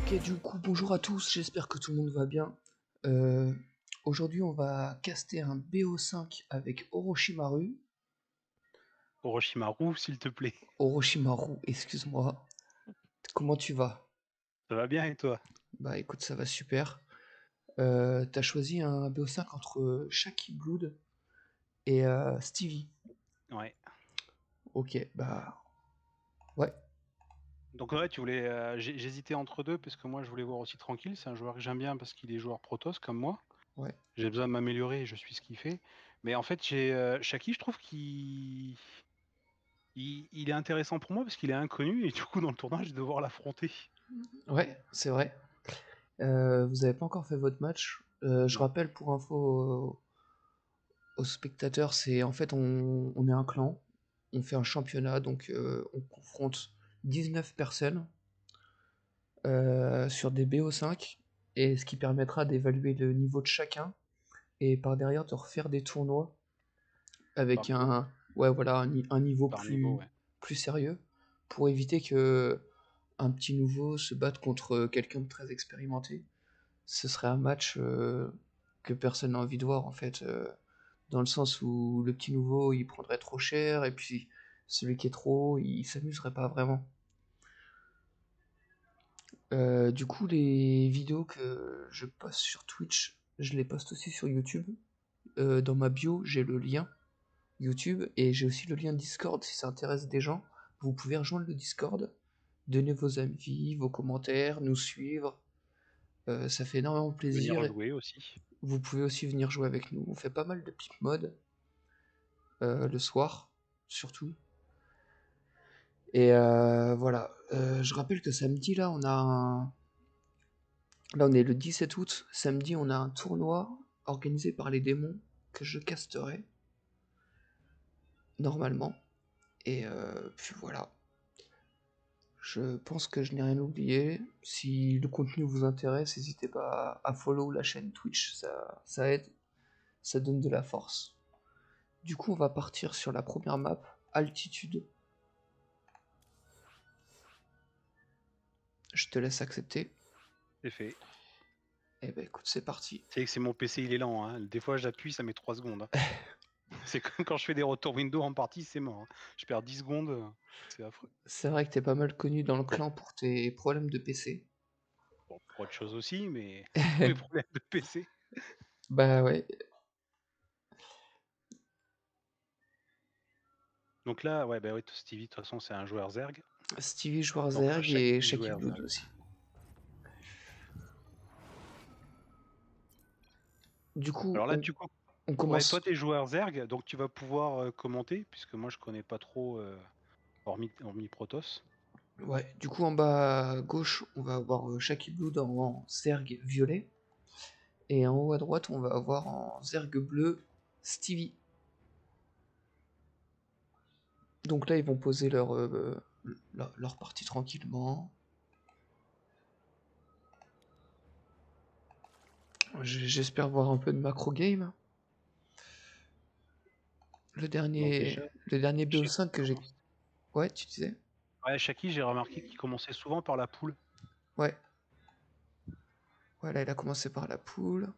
Ok, du coup, bonjour à tous, j'espère que tout le monde va bien. Euh, Aujourd'hui, on va caster un BO5 avec Orochimaru. Orochimaru, s'il te plaît. Orochimaru, excuse-moi. Comment tu vas? Ça va bien et toi? Bah écoute, ça va super. T'as choisi un BO5 entre Shaki Blood et Stevie. Ouais. Ok, bah ouais, Donc ouais, tu voulais. J'hésitais entre deux parce que moi je voulais voir aussi tranquille. C'est un joueur que j'aime bien parce qu'il est joueur Protoss comme moi. ouais. J'ai besoin de m'améliorer et je suis ce qu'il fait. Mais en fait, Shaki, je trouve qu'il est intéressant pour moi parce qu'il est inconnu et du coup dans le tournoi je vais devoir l'affronter. Ouais, c'est vrai. Vous avez pas encore fait votre match. Je Non. rappelle pour info aux spectateurs, c'est en fait on est un clan, on fait un championnat, donc on confronte 19 personnes sur des BO5, et ce qui permettra d'évaluer le niveau de chacun, et par derrière de refaire des tournois Par avec niveau. ouais, voilà, un niveau Par niveau, plus, ouais. plus sérieux, pour éviter que un petit nouveau se batte contre quelqu'un de très expérimenté. Ce serait un match que personne n'a envie de voir en fait, dans le sens où le petit nouveau il prendrait trop cher et puis celui qui est trop haut il s'amuserait pas vraiment. Du coup, les vidéos que je poste sur Twitch, je les poste aussi sur YouTube. Dans ma bio, j'ai le lien YouTube et j'ai aussi le lien Discord si ça intéresse des gens. Vous pouvez rejoindre le Discord, donner vos avis, vos commentaires, nous suivre. Ça fait énormément Venir plaisir. jouer aussi. Vous pouvez aussi venir jouer avec nous. On fait pas mal de pipe mode le soir, surtout. Et voilà. Je rappelle que samedi, là, là, on est le 17 août. Samedi, on a un tournoi organisé par les démons que je casterai, normalement. Et puis voilà. Je pense que je n'ai rien oublié. Si le contenu vous intéresse, n'hésitez pas à follow la chaîne Twitch. Ça aide, ça donne de la force. Du coup, on va partir sur la première map, altitude. Je te laisse accepter. C'est fait. Eh ben écoute, c'est parti. C'est que c'est mon PC, il est lent, hein. Des fois j'appuie, ça met 3 secondes, hein. C'est comme quand je fais des retours window en partie, c'est mort, hein. Je perds 10 secondes, c'est affreux. C'est vrai que t'es pas mal connu dans le clan pour tes problèmes de PC. Bon, pour autre chose aussi, mais pour mes problèmes de PC. Bah ouais. Donc là, ouais, bah ouais, Stevie, de toute façon, c'est un joueur Zerg. Stevie Donc Schwarzerg et Shaki Shaki joueur Blood Zerg. aussi. Du coup, Alors là, du coup, on ouais, toi, commence. t'es joueur Zerg, donc tu vas pouvoir commenter, puisque moi, je connais pas trop, hormis Protoss. Ouais, du coup en bas à gauche, on va avoir Shaki Blood en Zerg violet. Et en haut à droite, on va avoir en Zerg bleu Stevie. Donc là, ils vont poser leur partie tranquillement. J'espère voir un peu de macro game. Le Donc déjà, dernier, le dernier Shaki BO5 que j'ai. commence. Ouais, tu disais? Ouais, Shaki, j'ai remarqué qu'il commençait souvent par la poule. Ouais. Voilà, il a commencé par la poule.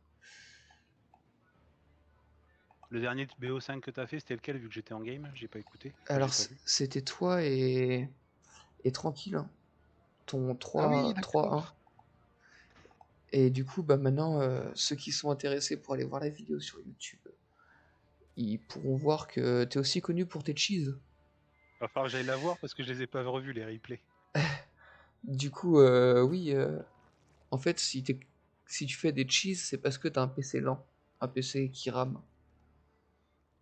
Le dernier BO5 que t'as fait, c'était lequel, vu que j'étais en game? J'ai pas écouté. Enfin, j'ai Alors, pas vu. c'était toi et tranquille, hein. Ton Ah oui, 3-1. d'accord. Et du coup, bah maintenant, ceux qui sont intéressés pour aller voir la vidéo sur YouTube, ils pourront voir que t'es aussi connu pour tes cheese. Va falloir que j'aille la voir parce que je les ai pas revus, les replays. Du coup, oui, en fait, si tu fais des cheese, c'est parce que t'as un PC lent, un PC qui rame.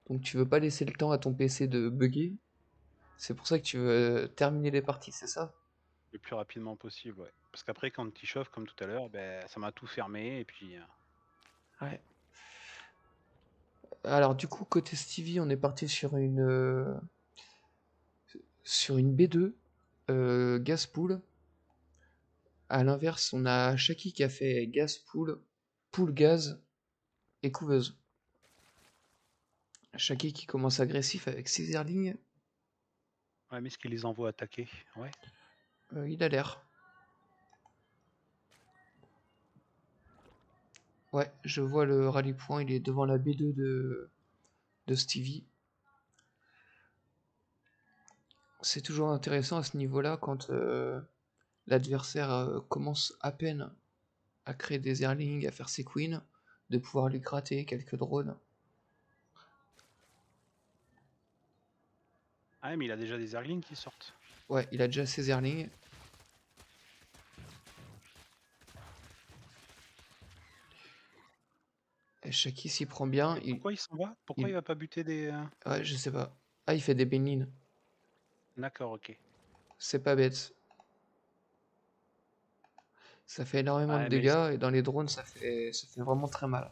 Donc tu veux pas laisser le temps à ton PC de bugger. C'est pour ça que tu veux terminer les parties, c'est ça? Le plus rapidement possible, ouais. Parce qu'après, quand il chauffe, comme tout à l'heure, ben, ça m'a tout fermé, et puis... Ouais. Alors du coup, côté Stevie, on est parti sur une B2, gaz pool. À l'inverse, on a Shaki qui a fait gaz pool, pool gaz et couveuse. Shaki qui commence agressif avec ses airlings, Ouais, mais est-ce qu'il les envoie attaquer? Ouais. il a l'air. Ouais, je vois le rallye point, il est devant la B2 de Stevie. C'est toujours intéressant à ce niveau-là quand l'adversaire commence à peine à créer des airlings, à faire ses queens, de pouvoir lui gratter quelques drones. Ah, mais il a déjà des Zerglings qui sortent. Ouais, il a déjà ses airlings. Et Shaki s'y prend bien. Et pourquoi il s'en va? Pourquoi il Il... va pas buter des. Ouais, je sais pas. Ah, il fait des bénines. D'accord, ok. C'est pas bête. Ça fait énormément de Ouais, mais dégâts et dans les drones, ça fait vraiment très mal.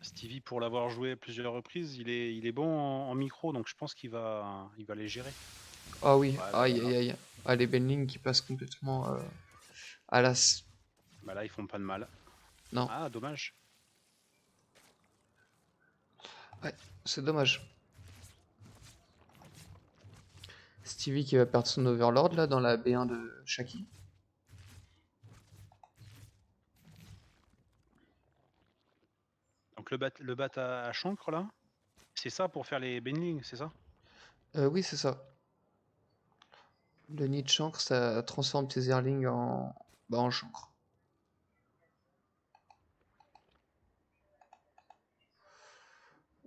Stevie, pour l'avoir joué à plusieurs reprises, il est bon en micro, donc je pense il va les gérer. Ah oui, Ouais, bah aïe voilà. aïe aïe. Ah, les Benling qui passent complètement à l'as. Bah là, ils font pas de mal. Non, Ah, dommage. ouais, c'est dommage. Stevie qui va perdre son Overlord là dans la B1 de Shaki. Donc le bat à chancre là, c'est ça pour faire les Benling, c'est ça? Oui, c'est ça. Le nid de chancre, ça transforme tes airlings en chancre.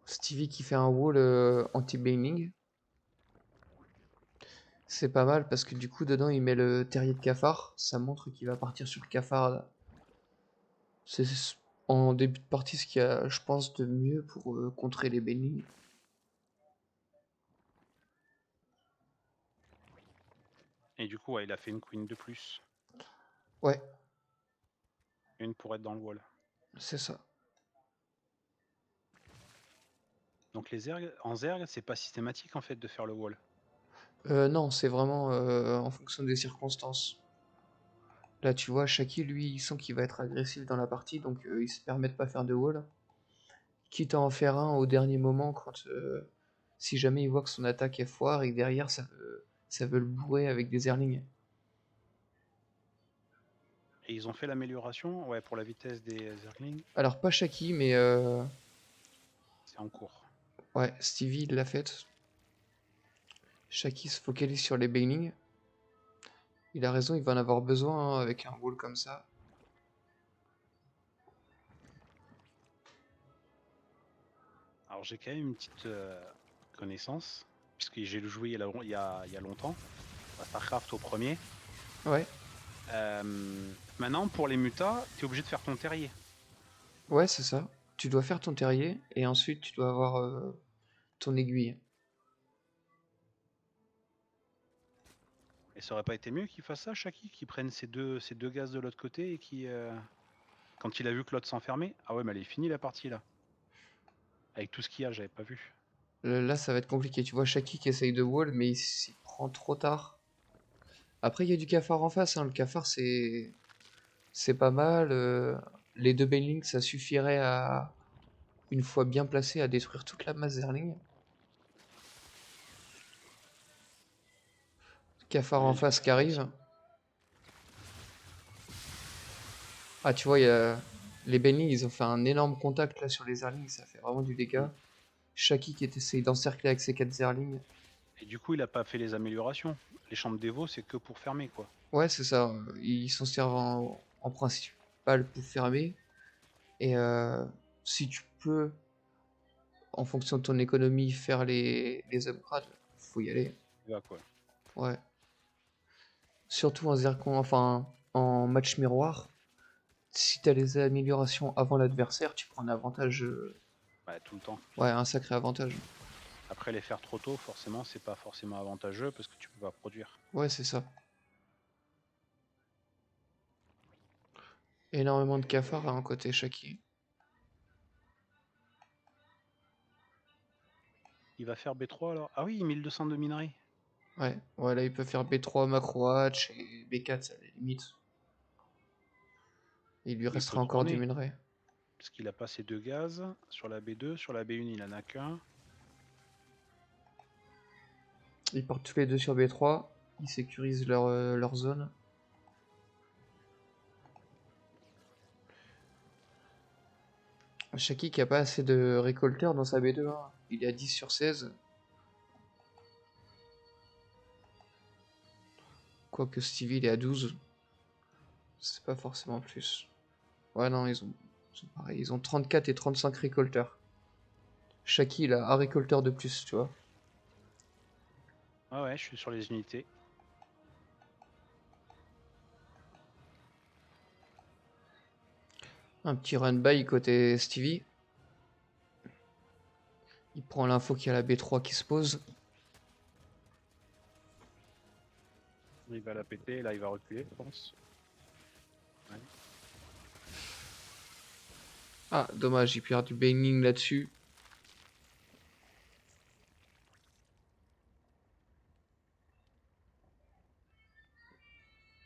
Stevie qui fait un wall anti-bailing. C'est pas mal parce que du coup, dedans, il met le terrier de cafard. Ça montre qu'il va partir sur le cafard là. C'est en début de partie ce qu'il y a, je pense, de mieux pour contrer les bailing. Et du coup, ouais, il a fait une queen de plus. Ouais, Une pour être dans le wall. c'est ça. Donc les zergs, en zerg, c'est pas systématique en fait de faire le wall. Non, c'est vraiment en fonction des circonstances. Là, tu vois, Shaki, lui, il sent qu'il va être agressif dans la partie, donc il se permet de pas faire de wall. Quitte à en faire un au dernier moment quand si jamais il voit que son attaque est foire et que derrière ça veut le bourrer avec des airlings. Et ils ont fait l'amélioration, ouais, pour la vitesse des zerglings, Alors pas Shaki, mais c'est en cours. ouais, Stevie il l'a faite. Shaki se focalise sur les bailings. Il a raison, il va en avoir besoin hein, avec un wall comme ça. Alors j'ai quand même une petite connaissance, puisque j'ai joué il y a longtemps, à StarCraft au premier. Ouais, Maintenant, pour les mutas, tu es obligé de faire ton terrier. ouais, c'est ça. Tu dois faire ton terrier et ensuite tu dois avoir ton aiguille. Et ça aurait pas été mieux qu'il fasse ça, Shaki, qu'il prenne ces deux gaz de l'autre côté et qui, quand il a vu que l'autre s'enfermait, ah ouais, mais elle est finie la partie là. Avec tout ce qu'il y a, j'avais pas vu. Là, ça va être compliqué. Tu vois Shaki qui essaye de wall, mais il s'y prend trop tard. Après, il y a du cafard en face. Hein. Le cafard, c'est pas mal. Les deux Bailings, ça suffirait à, une fois bien placé, à détruire toute la masse Zerling. Cafard en Oui, face qui aussi. arrive. Ah, tu vois, il y a... les Bailings, ils ont fait un énorme contact là sur les Zerlings. Ça fait vraiment du dégât. Mm. Shaki qui essaye d'encercler avec ses 4 Zerlings. Et du coup, il a pas fait les améliorations. Les chambres d'Evo, c'est que pour fermer quoi. Ouais, c'est ça. Ils s'en servent en principal pour fermer. Et si tu peux, en fonction de ton économie, faire les upgrades, faut y aller. Il va quoi. Ouais. Surtout en zircon, enfin en match miroir. Si t'as les améliorations avant l'adversaire, tu prends un avantage. Ouais, tout le temps. Ouais, un sacré avantage. Après, les faire trop tôt, forcément, c'est pas forcément avantageux parce que tu peux pas produire. Ouais, c'est ça. Énormément de cafards à un côté Shaki. Il va faire B3 alors. Ah oui, 1200 de minerais. Ouais, voilà, il peut faire B3 macro hatch et B4, c'est à la limite. Il lui Il peut restera encore du tourner. minerai. Parce qu'il a pas ses deux gaz. Sur la B2, sur la B1, il en a qu'un. Ils partent tous les deux sur B3. Ils sécurisent leur zone. Shaki qui a pas assez de récolteurs dans sa B2, hein. Il est à 10 sur 16. Quoique Stevie il est à 12. C'est pas forcément plus. Ouais, non, ils sont pareil. Ils ont 34 et 35 récolteurs. Shaki il a un récolteur de plus, tu vois. Ah ouais, je suis sur les unités. Un petit run by côté Stevie. Il prend l'info qu'il y a la B3 qui se pose. Il va la péter, là il va reculer, je pense. Ouais. Ah, dommage, il perd du banging là-dessus.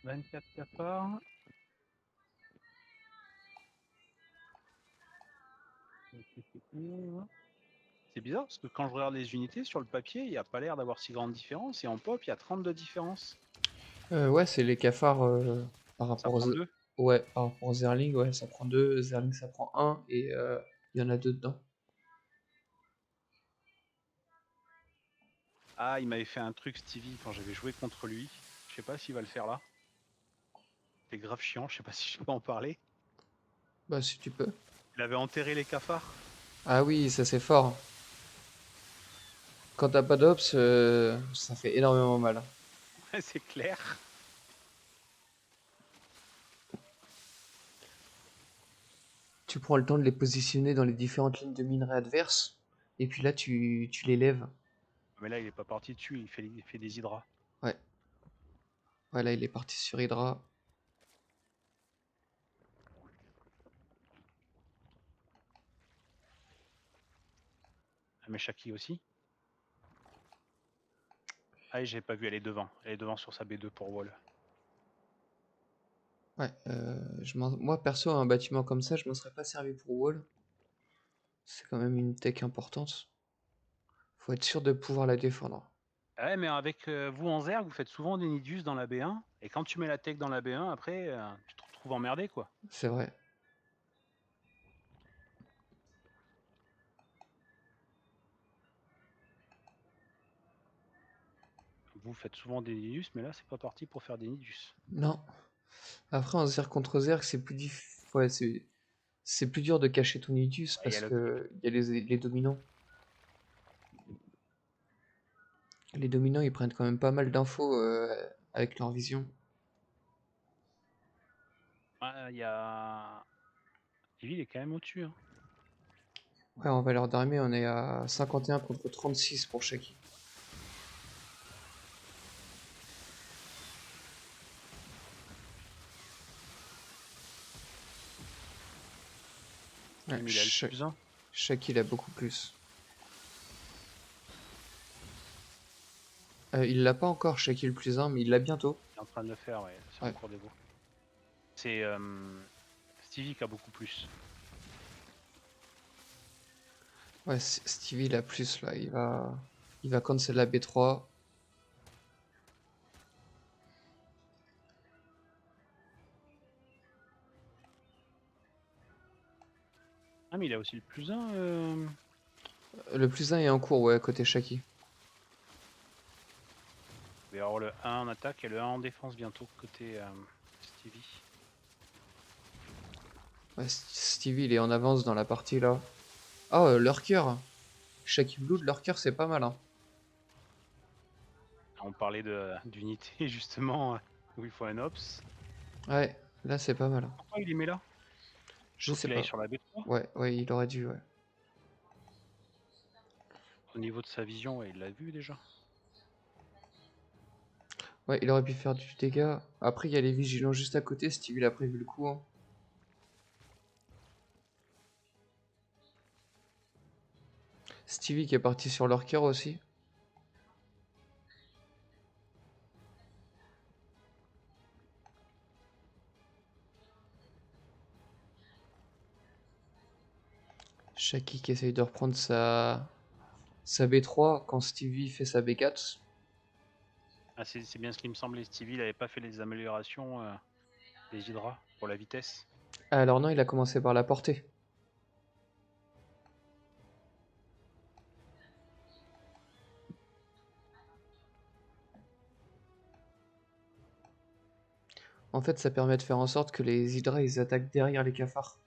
« 24 cafards. C'est bizarre parce que quand je regarde les unités sur le papier, il n'y a pas l'air d'avoir si grande différence et en pop il y a 32 différences. Ouais, c'est les cafards par Ça rapport prend aux... 2. Ouais, par rapport aux Zerling, ouais, ça prend 2. Zerling, ça prend 1. Et il y en a 2 dedans. Ah, il m'avait fait un truc Stevie quand j'avais joué contre lui. Je sais pas s'il va le faire là. C'est grave chiant, je sais pas si je peux en parler. Bah, si tu peux. Il avait enterré les cafards. Ah oui, ça c'est fort. Quand t'as pas d'ops, ça fait énormément mal. Ouais, c'est clair. Tu prends le temps de les positionner dans les différentes lignes de minerais adverses. Et puis là, tu les lèves. Mais là il est pas parti dessus, il fait des hydras. Ouais. Voilà, il est parti sur Hydra. Ah, mais Shaki aussi. Ah, j'ai pas vu, elle est devant. Elle est devant sur sa B2 pour wall. Ouais, moi perso, un bâtiment comme ça, je m'en serais pas servi pour wall. C'est quand même une tech importante. Faut être sûr de pouvoir la défendre. Ah ouais, mais avec vous en Zerg, vous faites souvent des Nidus dans la B1. Et quand tu mets la tech dans la B1, après, tu te retrouves emmerdé quoi. C'est vrai. Vous faites souvent des Nidus, mais là c'est pas parti pour faire des Nidus. Non. Après, en Zerg contre Zerg, ouais, c'est plus dur de cacher ton Nidus Ah, il y a parce le... que il y a les dominants. Les dominants, ils prennent quand même pas mal d'infos avec leur vision. Ah, il y a... Stevie, il est quand même au-dessus. Hein. Ouais, en valeur d'armée, on est à 51 contre 36 pour Shaki. Ouais, Mais il a le plus 1. Shaki, il a beaucoup plus. Il l'a pas encore, Shaki le plus 1, mais il l'a bientôt. Il est en train de le faire, ouais. C'est en Ouais. cours des beaux. C'est Stevie qui a beaucoup plus. Ouais, Stevie, il a plus là. Il va cancel la B3. Ah, mais il a aussi le plus 1. Le plus 1 est en cours, ouais, côté Shaki. Il va y avoir le 1 en attaque et le 1 en défense bientôt côté Stevie. Ouais, Stevie, il est en avance dans la partie là. Oh, Lurker. Shaki Blood, Lurker, c'est pas mal, hein. On parlait d'unité justement où il faut un ops. Ouais, là, c'est pas mal, hein. Pourquoi il les met là? Je Faut sais qu'il aille pas. sur la B3. Ouais, ouais, il aurait dû, ouais. Au niveau de sa vision, ouais, il l'a vu déjà. Ouais, il aurait pu faire du dégât. Après, il y a les vigilants juste à côté. Stevie, il a prévu le coup, hein. Stevie qui est parti sur Lurker aussi. Shaki qui essaye de reprendre sa B3 quand Stevie fait sa B4. Ah, c'est bien ce qui me semblait. Stevie, il avait pas fait les améliorations des hydras pour la vitesse. Ah, alors non, il a commencé par la portée. En fait, ça permet de faire en sorte que les hydras ils attaquent derrière les cafards.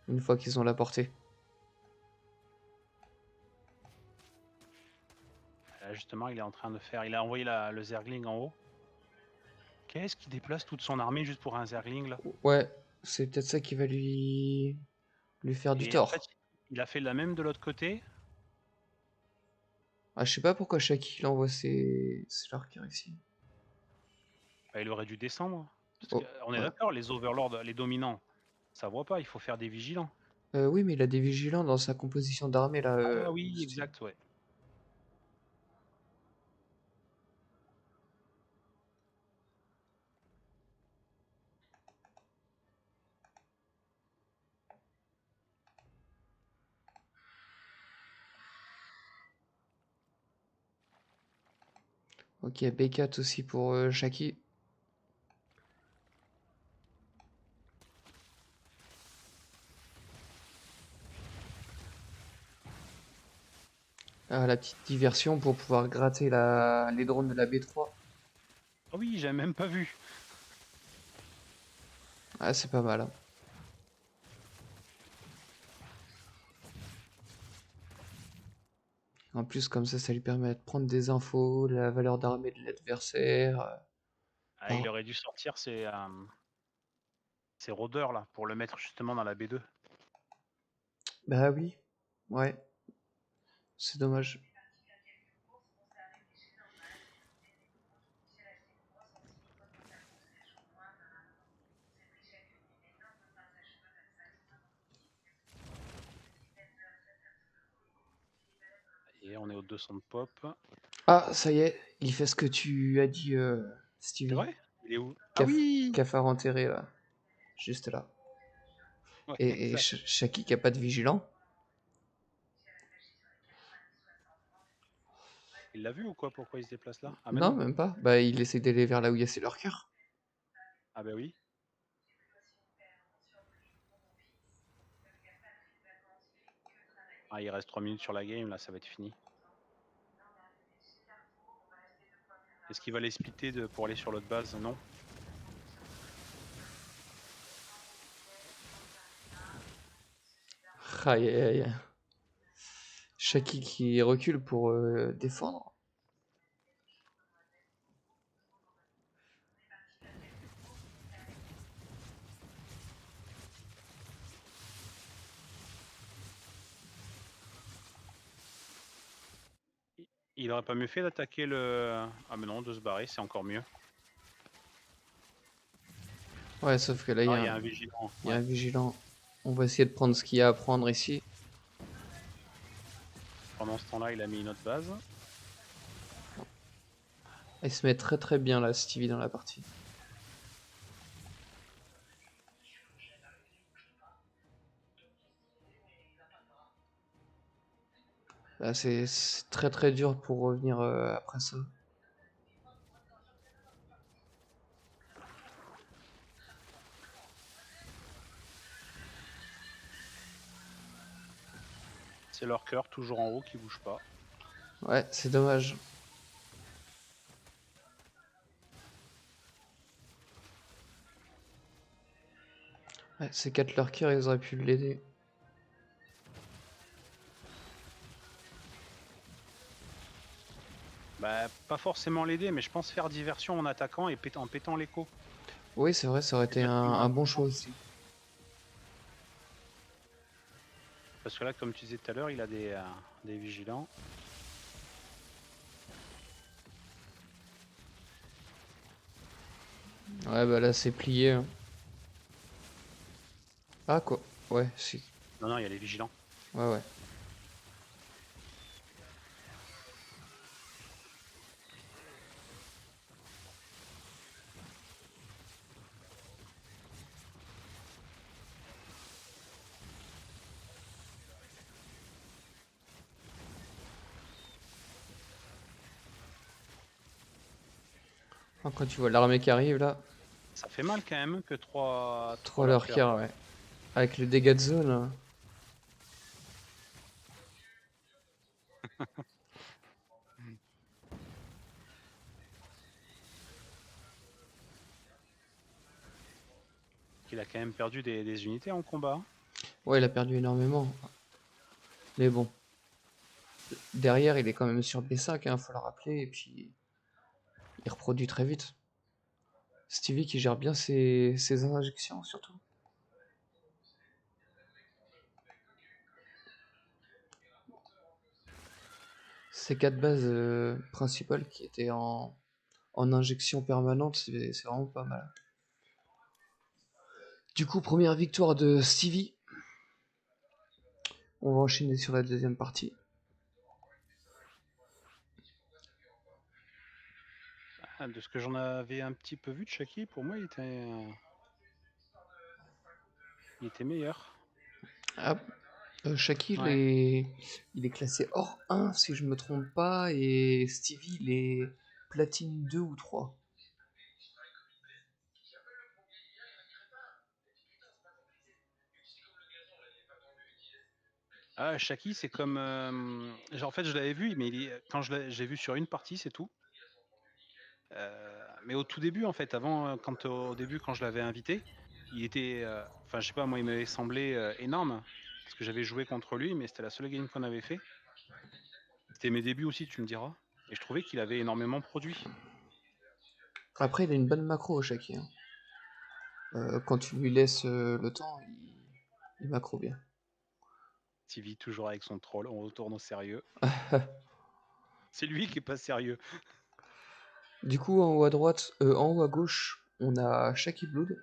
Une fois qu'ils ont la portée. Là, justement, il est en train de faire. Il a envoyé le Zergling en haut. Qu'est-ce qui déplace toute son armée juste pour un Zergling là? Ouais, c'est peut-être ça qui va lui faire du Et en tort. fait, il a fait la même de l'autre côté. Ah, je sais pas pourquoi Shaki il envoie ses lurkers ici. Bah, il aurait dû descendre. Parce Oh, qu'on est ouais. d'accord, les overlords, les dominants, ça voit pas, il faut faire des vigilants. Oui, mais il a des vigilants dans sa composition d'armée là. Ah oui, Steve. exact, ouais. Ok, B4 aussi pour Shaki. Ah, la petite diversion pour pouvoir gratter les drones de la B3. Ah oui, j'ai même pas vu. Ah, c'est pas mal, hein. En plus, comme ça lui permet de prendre des infos, la valeur d'armée de l'adversaire. Ah, il aurait dû sortir ses rôdeurs là, pour le mettre justement dans la B2. Bah oui, ouais, c'est dommage. Et on est au 200 de pop. Ah, ça y est, il fait ce que tu as dit, C'est Stevie. vrai? Il est où? Ah oui! Cafard enterré, là. Juste là. Ouais, Et exact. Shaki qui a pas de vigilant. Il l'a vu ou quoi? Pourquoi il se déplace là? Ah mais Non, non. même pas. Bah, il essaie d'aller vers là où il y a ses lurkers. Ah bah oui. Ah, il reste 3 minutes sur la game, là, ça va être fini. Est-ce qu'il va les splitter pour aller sur l'autre base? Non. Aïe, aïe, aïe. Shaki qui recule pour défendre. Il aurait pas mieux fait d'attaquer le... Ah mais non, de se barrer, c'est encore mieux. Ouais, sauf que là, Ah, il y a un vigilant, il y a un ouais. vigilant. On va essayer de prendre ce qu'il y a à prendre ici. Pendant ce temps-là, il a mis une autre base. Il se met très très bien là, Stevie, dans la partie. Là, c'est très très dur pour revenir après ça. C'est leur cœur, toujours en haut, qui bouge pas. Ouais, c'est dommage. Ouais, ces 4 lurkers, ils auraient pu l'aider. Bah, pas forcément l'aider, mais je pense faire diversion en attaquant et en pétant l'écho. Oui, c'est vrai, ça aurait C'est été vachement un bon important. choix aussi. Parce que là, comme tu disais tout à l'heure, il a des vigilants. Ouais, bah là, c'est plié, hein. Ah, quoi. Ouais, si. Non, non, il y a les vigilants. Ouais, ouais. Ah, quand tu vois l'armée qui arrive là, Ça fait mal quand même que 3 3 lurkers. lurkers, ouais. Avec le dégât de zone, hein. qu'il a quand même perdu des unités en combat, hein. Ouais, il a perdu énormément. Mais bon, derrière, il est quand même sur B5, hein, faut le rappeler, et puis il reproduit très vite. Stevie qui gère bien ses injections, surtout. Ces 4 bases principales qui étaient en injection permanente, c'est vraiment pas mal. Du coup, première victoire de Stevie. On va enchaîner sur la deuxième partie. Ah, de ce que j'en avais un petit peu vu de Shaki, pour moi, il était meilleur. Ah, Shaki, Ouais. il est classé hors 1 si je me trompe pas, et Stevie, il est platine 2 ou 3. Ah, Shaki, c'est comme. En fait, je l'avais vu, mais quand j'ai vu sur une partie, c'est tout. Mais au tout début, en fait, avant, au début, quand je l'avais invité, il était. Enfin, je sais pas, moi, il m'avait semblé énorme. Parce que j'avais joué contre lui, mais c'était la seule game qu'on avait fait. C'était mes débuts aussi, tu me diras. Et je trouvais qu'il avait énormément produit. Après, il a une bonne macro, Shaki, hein. Quand tu lui laisses le temps, il macro bien. TV toujours avec son troll, on retourne au sérieux. C'est lui qui est pas sérieux. Du coup, en haut à droite, en haut à gauche, on a Shaki Blood.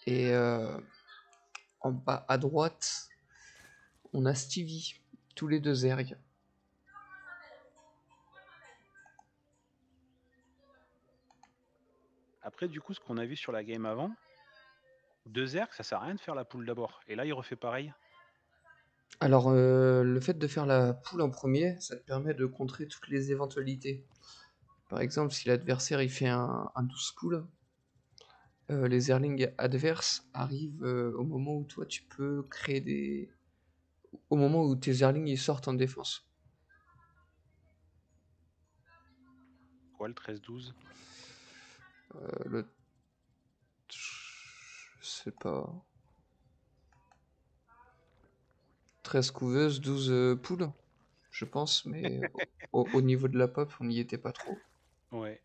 Et en bas à droite, on a Stevie, tous les deux Zerg. Après, du coup, ce qu'on a vu sur la game avant, 2 Zerg, ça sert à rien de faire la poule d'abord. Et là, il refait pareil. Alors, le fait de faire la poule en premier, ça te permet de contrer toutes les éventualités. Par exemple, si l'adversaire il fait un 12 pool, les Zerlings adverses arrivent au moment où toi tu peux créer des. Au moment où tes Zerlings ils sortent en défense. Quoi, le 13-12? Le. Je sais pas. 13 couveuses, 12 poules, je pense, mais au niveau de la pop, on n'y était pas trop. Ouais.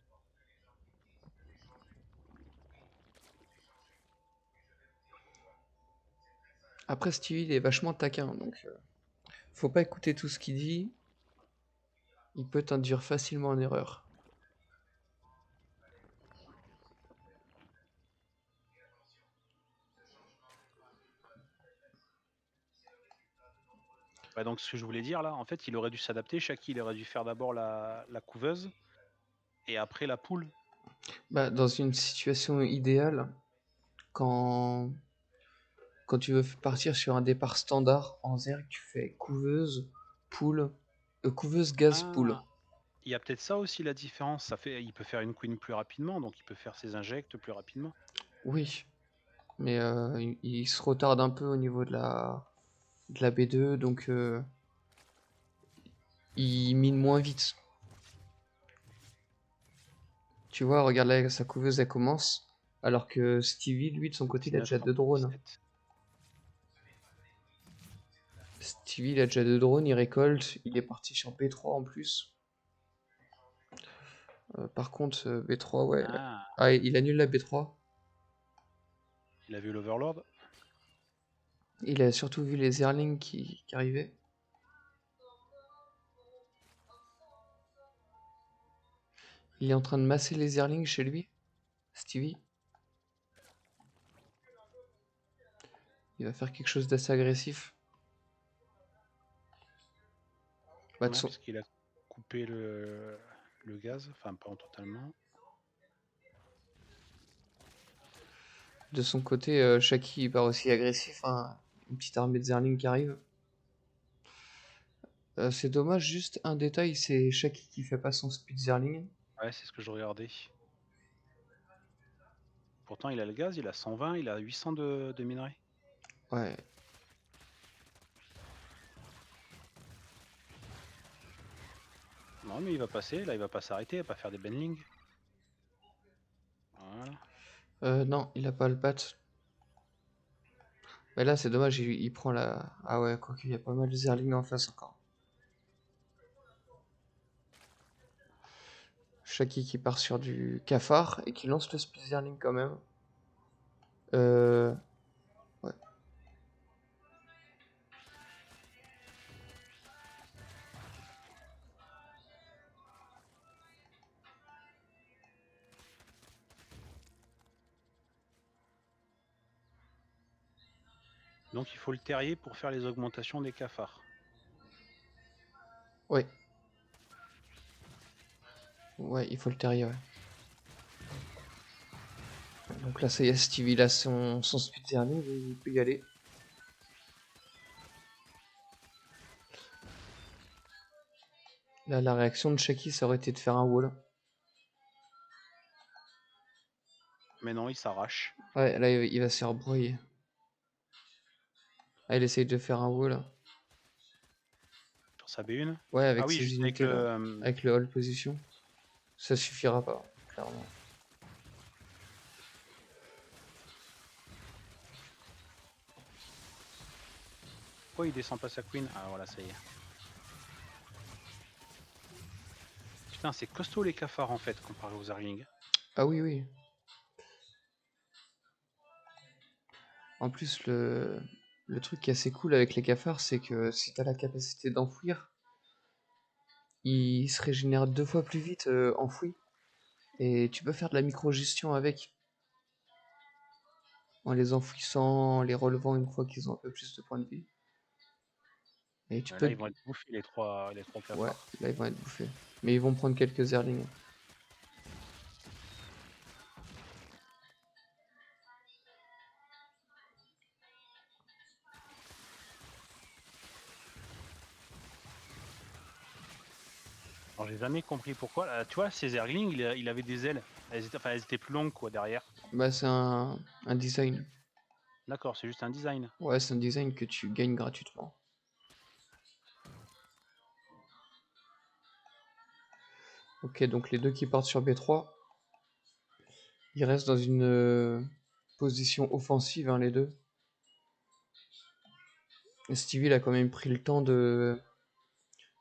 Après, Stevie, il est vachement taquin, donc faut pas écouter tout ce qu'il dit. Il peut t'induire facilement en erreur. Bah donc, ce que je voulais dire là, en fait, il aurait dû s'adapter. Shaki, il aurait dû faire d'abord la couveuse et après la poule. Bah, dans une situation idéale, quand, quand tu veux partir sur un départ standard en Zerg, tu fais couveuse, poule, couveuse, gaz, poule. Ah, il y a peut-être ça aussi la différence. Il peut faire une queen plus rapidement, donc il peut faire ses injects plus rapidement. Oui, mais il se retarde un peu au niveau de la B2, donc il mine moins vite. Tu vois, regarde là, sa couveuse elle commence, alors que Stevie, lui, de son côté, il a 19 déjà contre 2 drones. 17. Stevie, il a déjà 2 drones, il récolte, il est parti sur B3 en plus. Par contre, B3, ouais. Ah, Ah, il annule la B3. il a vu l'Overlord. Il a surtout vu les Zerlings qui arrivaient. Il est en train de masser les Zerlings chez lui, Stevie. Il va faire quelque chose d'assez agressif. Bah, Ouais, parce qu'il a coupé le gaz, enfin pas totalement. de son côté, Shaki il part aussi agressif, hein. Une petite armée de Zerlings qui arrive. C'est dommage, juste un détail, c'est Shaki qui fait pas son speed Zerling. Ouais, c'est ce que je regardais. Pourtant, il a le gaz, il a 120, il a 800 de minerais. Ouais. Non, mais il va passer, là, il va pas s'arrêter, il va pas faire des bendlings. Voilà. Non, il a pas le pat. Mais là, c'est dommage, il prend la... Ah ouais, quoique, il y a pas mal de Zerling en face encore. Shaki qui part sur du cafard et qui lance le split Zerling quand même. Ouais. Donc il faut le terrier pour faire les augmentations des cafards. Ouais. Ouais, il faut le terrier, ouais. Donc là, ça y est, Stevie, il a son speed Zerling, il peut y aller. Là, la réaction de Shaki, ça aurait été de faire un wall. Mais non, il s'arrache. Ouais, là, il va se faire broyer. Ah, il essaye de faire un wall. Sur sa B1. Ouais, Ah avec oui, ses juste avec unités là. Avec le hold position. Ça suffira pas, clairement. Pourquoi il descend pas sa queen? Ah voilà, ça y est. Putain, c'est costaud les cafards en fait, comparé aux Zerglings. Ah oui, oui. En plus, le truc qui est assez cool avec les cafards, c'est que si t'as la capacité d'enfouir, ils se régénèrent 2 fois plus vite enfouis. Et tu peux faire de la micro-gestion avec. En les enfouissant, en les relevant une fois qu'ils ont un peu plus de points de vie. Et tu Là, peux... ils vont être bouffés les trois Ouais, cafards. là ils vont être bouffés. Mais ils vont prendre quelques Zerlings. Alors j'ai jamais compris pourquoi. Tu vois, ces Zerglings, il avait des ailes. Elles étaient plus longues quoi derrière. Bah c'est un design. D'accord, c'est juste un design. Ouais, c'est un design que tu gagnes gratuitement. Ok, donc les deux qui partent sur B3. Ils restent dans une position offensive, hein, les deux. Et Stevie il a quand même pris le temps de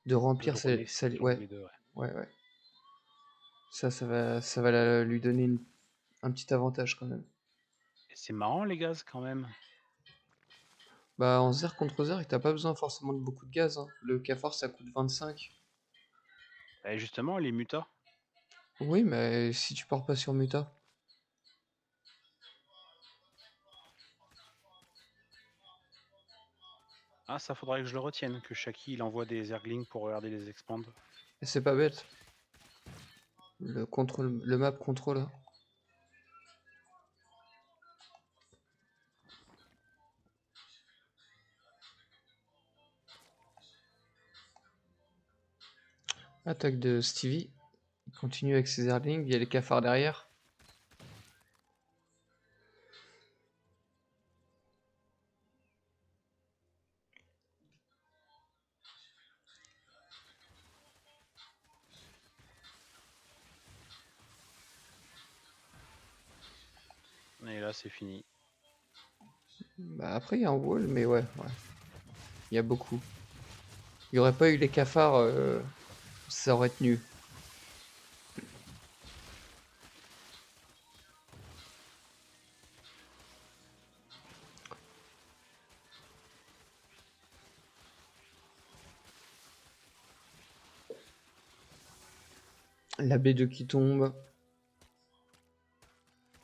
De remplir droner sur Ouais, tous les deux, ouais. ouais. Ça va lui donner un petit avantage quand même. Et c'est marrant les gaz quand même. Bah en Zer contre Zer, t'as pas besoin forcément de beaucoup de gaz, hein. Le cafard ça coûte 25. Et justement, les mutas. Oui, mais si tu pars pas sur Muta. Ah, ça faudrait que je le retienne, que Shaki il envoie des Zerglings pour regarder les expand. Et c'est pas bête. Le map contrôle, hein. Attaque de Stevie. Il continue avec ses Zerlings, il y a les cafards derrière. Et là, c'est fini. Bah après il y a un wall, mais ouais. Il y a beaucoup. Il y aurait pas eu les cafards, ça aurait tenu. La B2 qui tombe.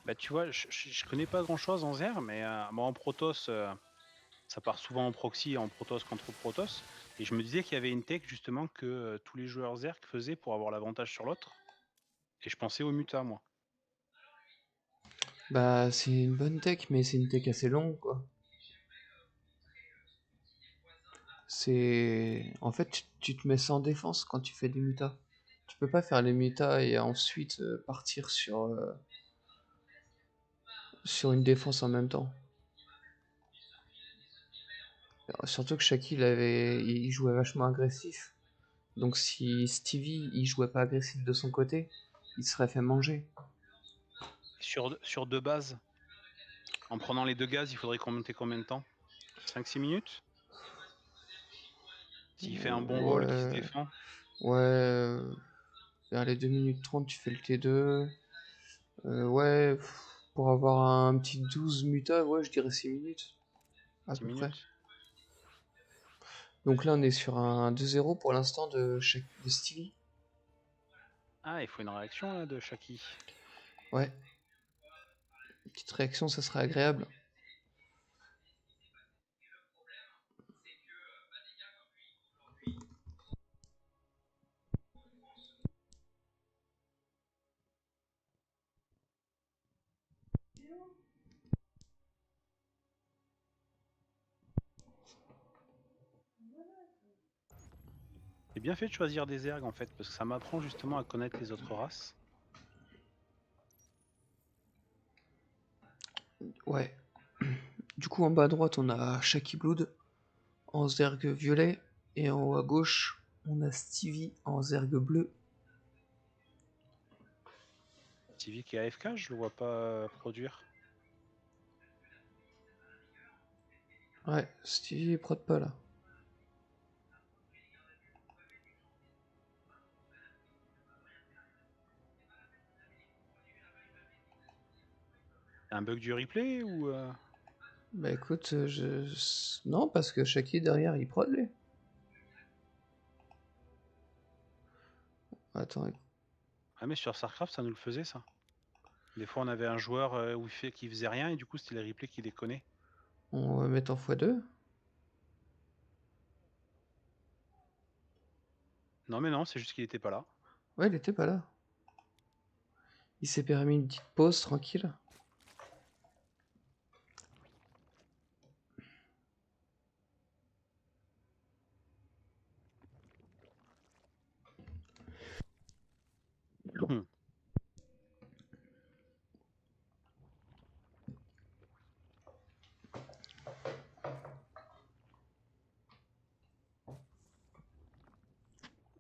Bah tu vois, je connais pas grand chose en Zer, mais moi en Protoss, ça part souvent en proxy, en Protoss contre Protoss. Et je me disais qu'il y avait une tech justement que tous les joueurs Zerg faisaient pour avoir l'avantage sur l'autre. Et je pensais au muta, moi. Bah c'est une bonne tech, mais c'est une tech assez longue quoi. C'est... En fait, tu te mets sans défense quand tu fais des mutas. Tu peux pas faire les mutas et ensuite partir sur une défense en même temps. Surtout que Shaki il jouait vachement agressif. Donc si Stevie il jouait pas agressif de son côté, il serait fait manger. Sur 2 bases, en prenant les 2 gaz, il faudrait compter combien de temps? 5-6 minutes? S'il fait un bon wall qui se Ouais, défend? ouais, vers les 2 minutes 30, tu fais le T2. Ouais, pour avoir un petit 12 muta, ouais, je dirais 6 minutes, à 6 peu près. minutes? Donc là, on est sur un 2-0 pour l'instant de Stevie. Ah, il faut une réaction là de Shaki. Ouais, une petite réaction, ça serait agréable. C'est bien fait de choisir des ergs en fait, parce que ça m'apprend justement à connaître les autres races. Ouais. Du coup, en bas à droite, on a Shaki Blood en zerg violet. Et en haut à gauche, on a Stevie en zerg bleu. Stevie qui est AFK, je le vois pas produire. Ouais, Stevie, il prod pas là. Un bug du replay ou Bah écoute, non, parce que Shaki derrière, il prod lui. Attends, Ah mais sur StarCraft ça nous le faisait ça. Des fois on avait un joueur qui faisait rien et du coup c'était les replays qui déconnaient. on va mettre en x2. Non mais non, c'est juste qu'il était pas là. Ouais, il était pas là. Il s'est permis une petite pause tranquille. Hmm.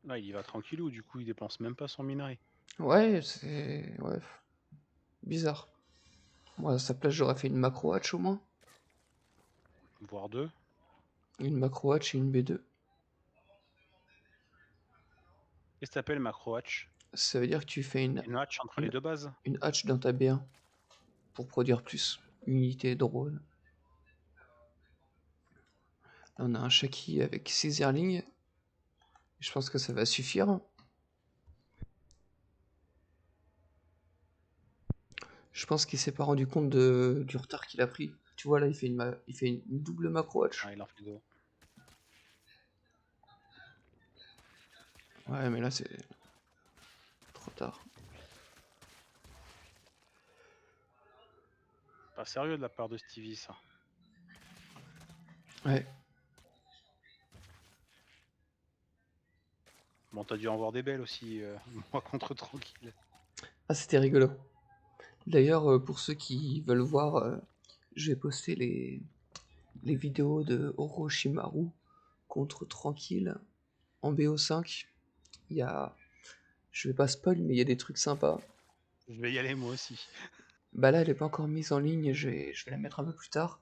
Là il y va tranquillou, du coup il dépense même pas son minerai. Ouais, c'est... Ouais, bizarre. Moi, à sa place, j'aurais fait une macro hatch au moins. Voire 2. Une macro hatch et une B2. Qu'est-ce que t'appelles macro hatch? Ça veut dire que tu fais Une hatch entre les une, deux bases? une hatch dans ta B1 pour produire plus. Unité, drone. Là, on a un Shaki avec 6 airlings. Je pense que ça va suffire. Je pense qu'il s'est pas rendu compte du retard qu'il a pris. Tu vois, là, il fait une double macro hatch. Ah il en fait 2. Ouais, mais là, c'est trop tard. Pas sérieux de la part de Stevie ça. Ouais. Bon t'as dû en voir des belles aussi, moi contre tranquille. Ah, c'était rigolo. D'ailleurs, pour ceux qui veulent voir, je vais poster les vidéos de Orochimaru contre Tranquille en BO5. Il y a... Je vais pas spoil, mais il y a des trucs sympas. Je vais y aller moi aussi. Bah là, elle est pas encore mise en ligne, je vais la mettre un peu plus tard.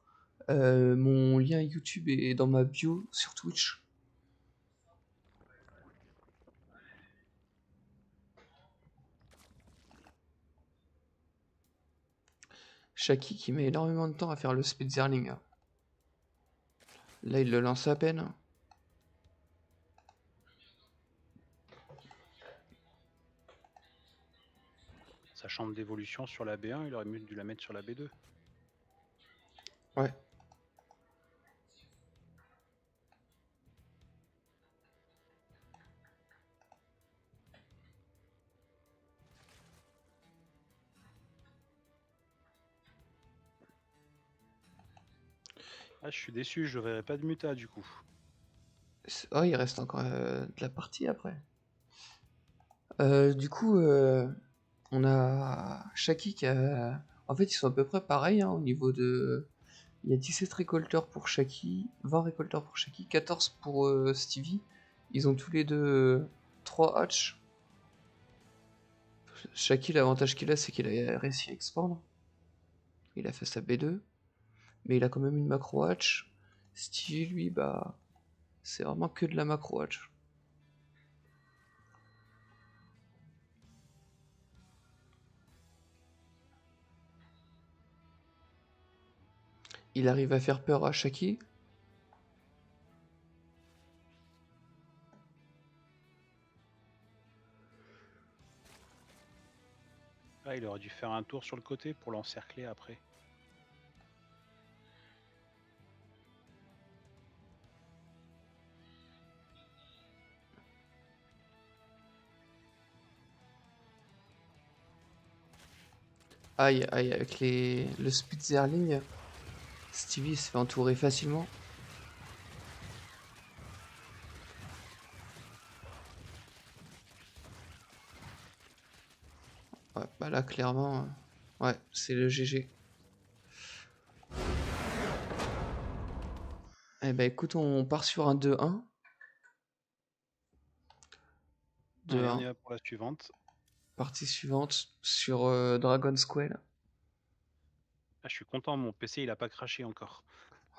Mon lien YouTube est dans ma bio sur Twitch. Shaki qui met énormément de temps à faire le Spitzerling. Là, il le lance à peine. Sa chambre d'évolution sur la B1, il aurait mieux dû la mettre sur la B2. Ouais. Ah, je suis déçu, je verrai pas de muta du coup. Oh, il reste encore de la partie après. Du coup, on a Shaki qui a... En fait, ils sont à peu près pareils hein, au niveau de... Il y a 17 récolteurs pour Shaki, 20 récolteurs pour Shaki, 14 pour Stevie. Ils ont tous les deux 3 hatch. Shaki, l'avantage qu'il a, c'est qu'il a réussi à expand. Il a fait sa B2. Mais il a quand même une macro hatch. Stevie, lui, bah, c'est vraiment que de la macro hatch. Il arrive à faire peur à Shaki. Ah, il aurait dû faire un tour sur le côté pour l'encercler après. Aïe, aïe, avec le Spitzerling, Stevie se fait entourer facilement. Ouais, bah là, clairement, ouais, c'est le GG. Eh bah écoute, on part sur un 2-1. Allez, on 2-1. y va pour la suivante. Partie suivante sur Dragon's Quell. Ah, je suis content, mon PC il a pas craché encore.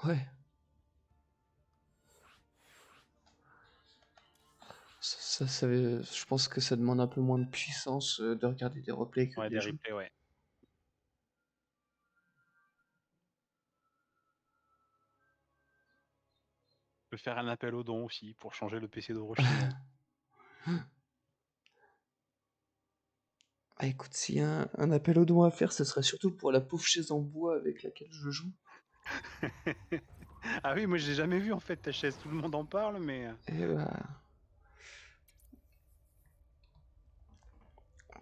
Ouais. Je pense que ça demande un peu moins de puissance de regarder des replays que de Ouais, les des jouer. replays, ouais. Je peux faire un appel au don aussi pour changer le PC d'Orochimaru. Ah écoute, s'il y a un appel au don à faire, ce serait surtout pour la pauvre chaise en bois avec laquelle je joue. Ah oui, moi j'ai jamais vu en fait ta chaise, tout le monde en parle, mais Et bah,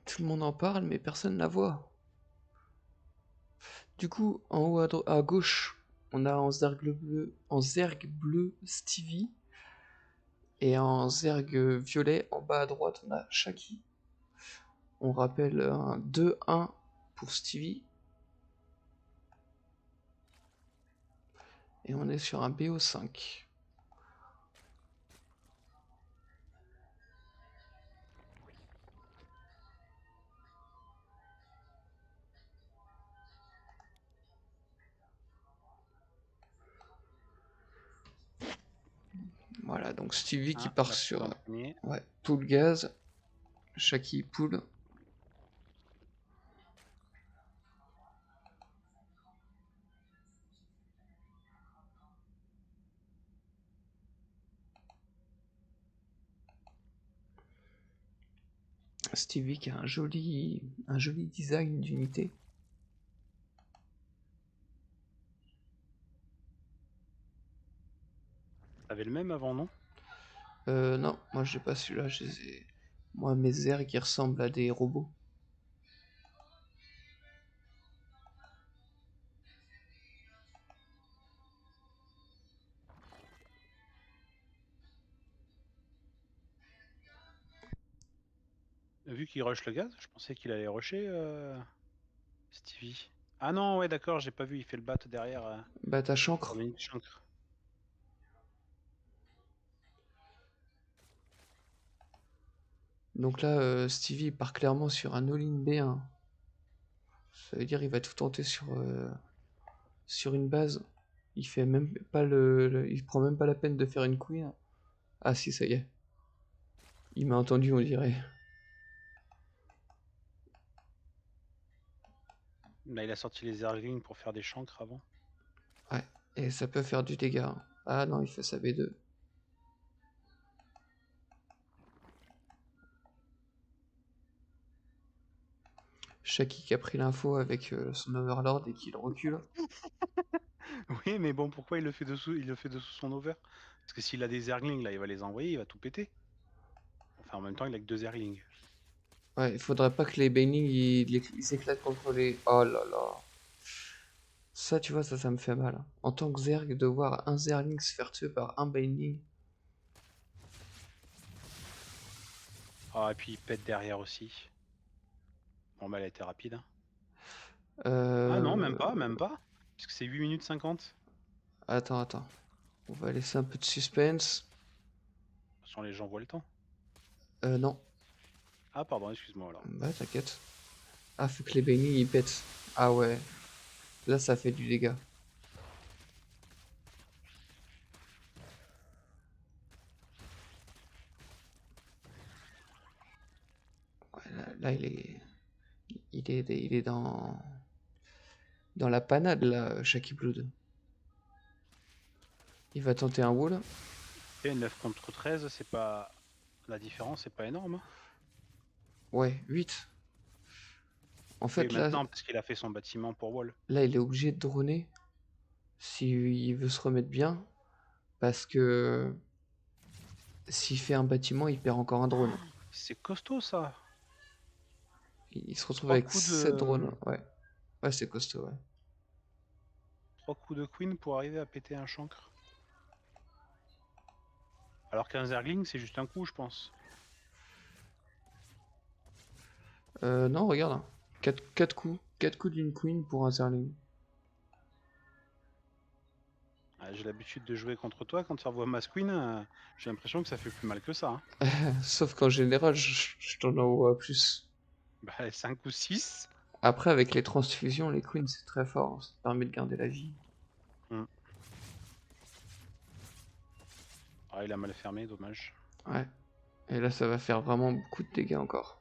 tout le monde en parle, mais personne la voit. Du coup, en haut à gauche, on a en zerg bleu Stevie. Et en zerg violet, en bas à droite, on a Shaki. On rappelle un 2-1 pour Stevie. Et on est sur un BO5. Voilà, donc Stevie qui part la poule sur en premier. ouais, pool gaz. Shaki pool. Stevie qui a un joli design d'unité. T'avais le même avant, non? Non, moi j'ai pas celui-là. Moi, mes zergs qui ressemblent à des robots. Vu qu'il rush le gaz, je pensais qu'il allait rusher Stevie. Ah non, ouais, d'accord, j'ai pas vu, il fait le bat derrière Bah, t'as chancre. Dominique Chancre. Donc là, Stevie part clairement sur un all-in B1. Ça veut dire il va tout tenter sur une base. Il fait même pas il prend même pas la peine de faire une queen. Ah si, ça y est. Il m'a entendu, on dirait. Là, il a sorti les Zerglings pour faire des chancres avant. Ouais, et ça peut faire du dégât. Ah non, il fait sa B2. Shaki qui a pris l'info avec son Overlord et qui le recule. Oui, mais bon, pourquoi il le fait dessous, son over? Parce que s'il a des Zerglings, là, il va les envoyer, il va tout péter. Enfin, en même temps, il a que 2 Zerglings. Ouais, il faudrait pas que les Baining ils s'éclatent contre les. Oh là là. Ça, tu vois, ça me fait mal. En tant que Zerg, de voir un Zerling se faire tuer par un Baining. Ah, et puis il pète derrière aussi. Bon, bah, elle a été rapide, hein. Ah non, Euh... même pas, même pas. Parce que c'est 8 minutes 50. Attends. On va laisser un peu de suspense. De toute façon, les gens voient le temps. Non. Ah, pardon, excuse-moi alors. Bah, t'inquiète. Ah, faut que les beignets ils pètent. Ah ouais. Là, ça fait du dégât. Ouais, là, il est dans la panade, là, Shaky Blood. Il va tenter un wall. Et 9 contre 13, c'est pas... La différence, c'est pas énorme. Hein. Ouais, 8. En Oui, fait, maintenant, parce qu'il a fait son bâtiment pour Wall. là, il est obligé de droner s'il veut se remettre bien. Parce que s'il fait un bâtiment, il perd encore un drone. C'est costaud, ça. Il se retrouve 3 avec coups 7 drones. de... Ouais, ouais, c'est costaud, ouais. 3 coups de Queen pour arriver à péter un chancre. Alors qu'un Zergling, c'est juste un coup, je pense. Non, regarde. 4 coups. 4 coups d'une queen pour un Zerling. Ah, j'ai l'habitude de jouer contre toi. Quand tu revois ma Queen, j'ai l'impression que ça fait plus mal que ça. Hein. Sauf qu'en général, je t'en envoie plus. Bah, 5 ou 6. Après, avec les transfusions, les queens, c'est très fort. Ça permet de garder la vie. Ah, il a mal fermé, dommage. Ouais. Et là, ça va faire vraiment beaucoup de dégâts encore.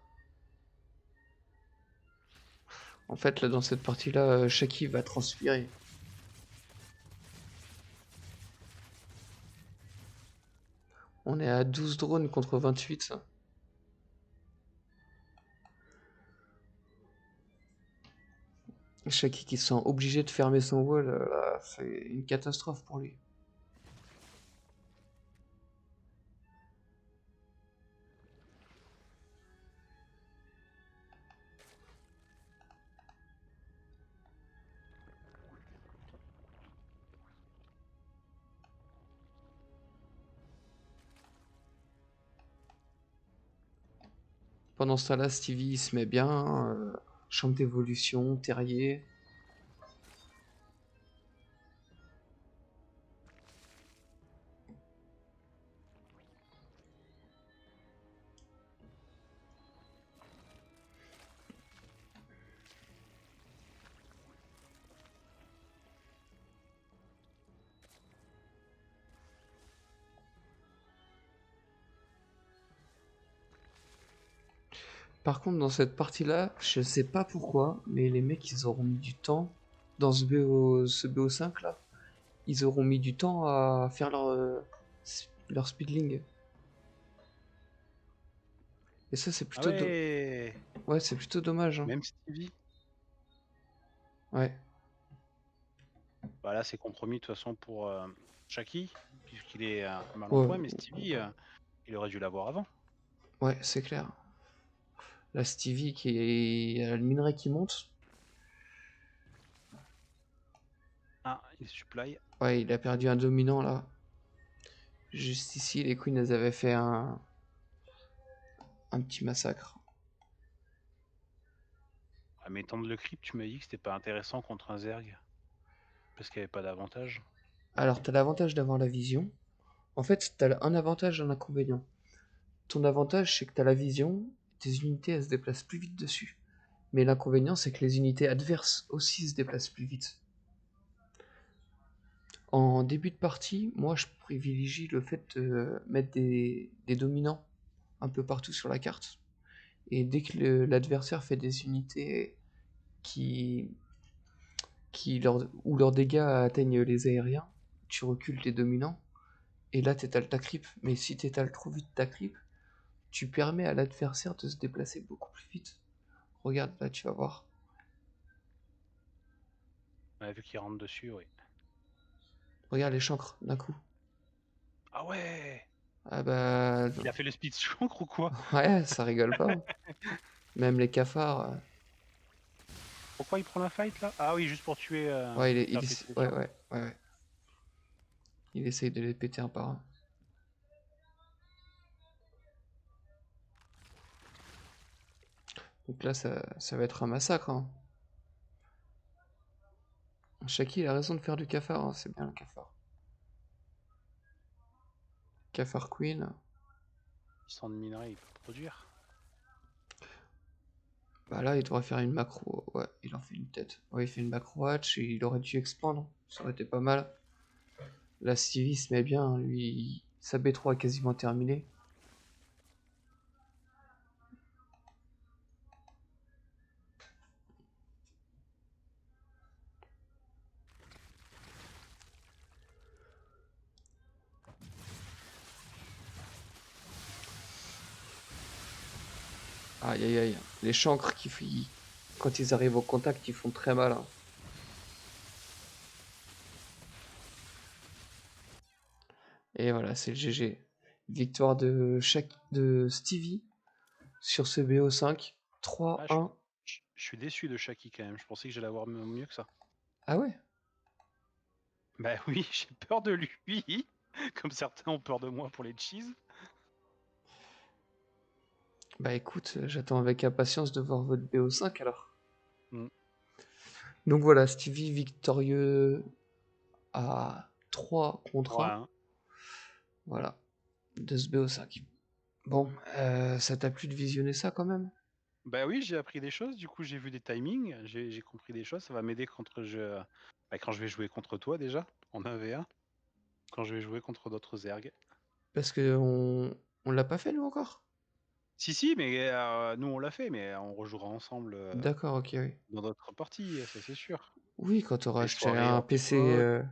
En fait, là, dans cette partie-là, Shaki va transpirer. On est à 12 drones contre 28. Shaki qui se sent obligé de fermer son wall, là, c'est une catastrophe pour lui. Pendant ce temps-là, Stevie il se met bien. Champ d'évolution, terrier. Par contre, dans cette partie-là, je sais pas pourquoi, mais les mecs, ils auront mis du temps. Dans ce BO5 là, ils auront mis du temps à faire leur speedling. Et ça, c'est Ah plutôt, ouais. ouais, c'est plutôt dommage. Hein. Même Stevie. Ouais, Bah là, c'est compromis de toute façon pour Shaki, puisqu'il est mal en ouais, point. Mais Stevie, il aurait dû l'avoir avant. ouais, c'est clair. La Stevie qui a le minerai qui monte. Ah, il supply. Ouais, il a perdu un dominant là. Juste ici, les queens, elles avaient fait un petit massacre. Ah, mais tendre le creep, tu m'as dit que c'était pas intéressant contre un Zerg. Parce qu'il n'y avait pas d'avantage. Alors, t'as l'avantage d'avoir la vision. En fait, t'as un avantage et un inconvénient. Ton avantage, c'est que t'as la vision, tes unités, elles se déplacent plus vite dessus. Mais l'inconvénient, c'est que les unités adverses aussi se déplacent plus vite. En début de partie, moi, je privilégie le fait de mettre des dominants un peu partout sur la carte. Et dès que l'adversaire fait des unités qui, où leurs dégâts atteignent les aériens, tu recules tes dominants, et là t'étales ta creep. Mais si t'étales trop vite ta creep, tu permets à l'adversaire de se déplacer beaucoup plus vite. Regarde, là tu vas voir. Ouais, vu qu'il rentre dessus, oui. Regarde les chancres d'un coup. Ah ouais. Ah bah... Il a fait le speed chancre ou quoi? Ouais, ça rigole pas. Même les cafards... Pourquoi il prend la fight là? Ah oui, juste pour tuer, Ouais, faire péter les ouais, gens. ouais, ouais, ouais. Il essaye de les péter un par un. Donc là, ça va être un massacre. Hein. Shaki, il a raison de faire du cafard, hein. C'est bien le cafard. Cafard Queen. Sans de minerai, il peut produire. Bah là, il devrait faire une macro. Ouais, il en fait une tête. Ouais, il fait une macro hatch et il aurait dû expandre. Ça aurait été pas mal. Là, Stevie se met bien, hein, lui. Sa B3 est quasiment terminée. Aïe aïe aïe. Les chancres quand ils arrivent au contact, ils font très mal, hein. Et voilà, c'est le GG. Victoire de Stevie sur ce BO5. Ah, 3-1. je suis déçu de Shaki quand même. Je pensais que j'allais avoir mieux que ça. Ah ouais? Bah oui, j'ai peur de lui. Comme certains ont peur de moi pour les cheese. Bah écoute, j'attends avec impatience de voir votre BO5 alors. Mm. Donc voilà, Stevie victorieux à 3 contre 1. 3-1. Voilà, de ce BO5. Bon, ça t'a plu de visionner ça quand même? Bah oui, j'ai appris des choses. Du coup, j'ai vu des timings. J'ai compris des choses. Ça va m'aider quand je vais jouer contre toi déjà, en 1v1. Quand je vais jouer contre d'autres Zerg. Parce que on l'a pas fait nous encore? Si, mais nous on l'a fait, mais on rejouera ensemble D'accord, ok, oui. dans d'autres parties, ça c'est sûr. Oui, quand t'auras Des acheté soirées un en PC, remote.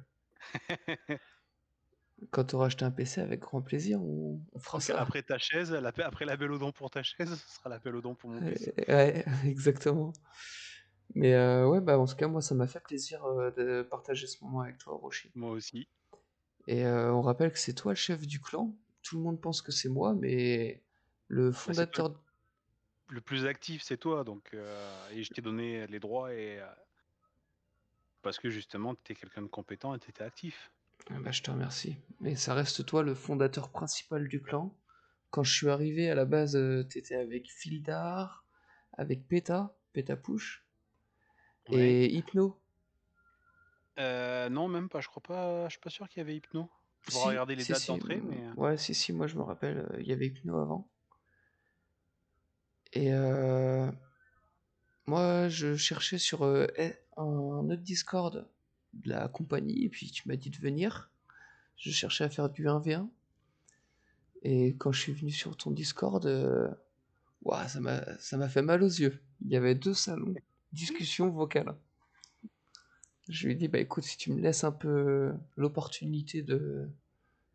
quand t'auras acheté un PC avec grand plaisir, on fera Donc ça. après ta chaise, après l'appel au don pour ta chaise, ce sera l'appel au don pour mon PC. Ouais, exactement. Mais ouais, bah en tout cas, moi, ça m'a fait plaisir de partager ce moment avec toi, Roshi. Moi aussi. Et on rappelle que c'est toi le chef du clan. Tout le monde pense que c'est moi, mais le Bah, c'est toi fondateur. le plus actif, c'est toi, donc et je t'ai donné les droits et parce que justement tu es quelqu'un de compétent et tu étais actif. Ah bah, je te remercie. Mais ça reste toi le fondateur principal du clan. Quand je suis arrivé à la base, t'étais avec Fildar, avec Peta Push, Ouais. et Hypno. Non, même pas, je crois pas, je suis pas sûr qu'il y avait Hypno. Faudra Si, regarder les si, dates si. d'entrée, mais Ouais, si, si, moi je me rappelle, il y avait Hypno avant. Et moi, je cherchais sur un autre Discord de la compagnie, et puis tu m'as dit de venir. Je cherchais à faire du 1v1. Et quand je suis venu sur ton Discord, ouah, ça m'a fait mal aux yeux. Il y avait 2 salons, discussion vocale. Je lui ai dit, bah écoute, si tu me laisses un peu l'opportunité de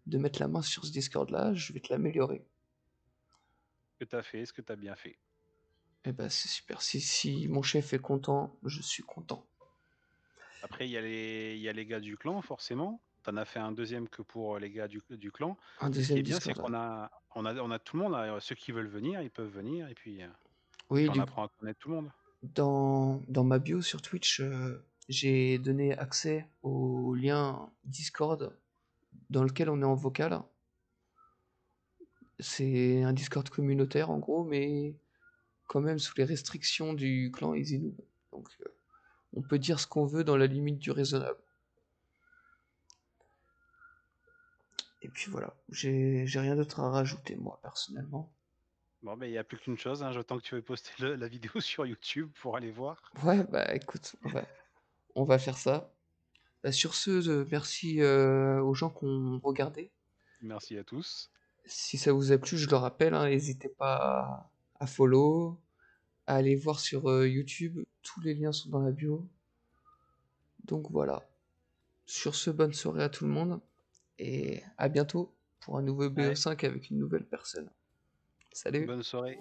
mettre la main sur ce Discord-là, je vais te l'améliorer. ce que t'as fait, ce que t'as bien fait. Et bah c'est super. Si mon chef est content, je suis content. Après, il y a les gars du clan, forcément. T'en as fait un deuxième que pour les gars du clan. Un Et ce qui deuxième est bien, c'est Discord, ouais. qu'on a tout le monde. Ceux qui veulent venir, ils peuvent venir. Oui, Puis on du coup, apprend à connaître tout le monde. dans ma bio sur Twitch, j'ai donné accès au lien Discord dans lequel on est en vocal. C'est un Discord communautaire en gros, mais quand même sous les restrictions du clan EasyNoob. Donc on peut dire ce qu'on veut dans la limite du raisonnable. Et puis voilà, j'ai rien d'autre à rajouter moi personnellement. Bon, ben, il n'y a plus qu'une chose. J'attends que tu aies posté la vidéo sur YouTube pour aller voir. Ouais, bah écoute, on va faire ça. Bah, sur ce, merci aux gens qui ont regardé. Merci à tous. Si ça vous a plu, je le rappelle, hein, n'hésitez pas à follow, à aller voir sur YouTube. Tous les liens sont dans la bio. Donc voilà. Sur ce, bonne soirée à tout le monde. Et à bientôt pour un nouveau Allez, BO5 avec une nouvelle personne. Salut! bonne soirée.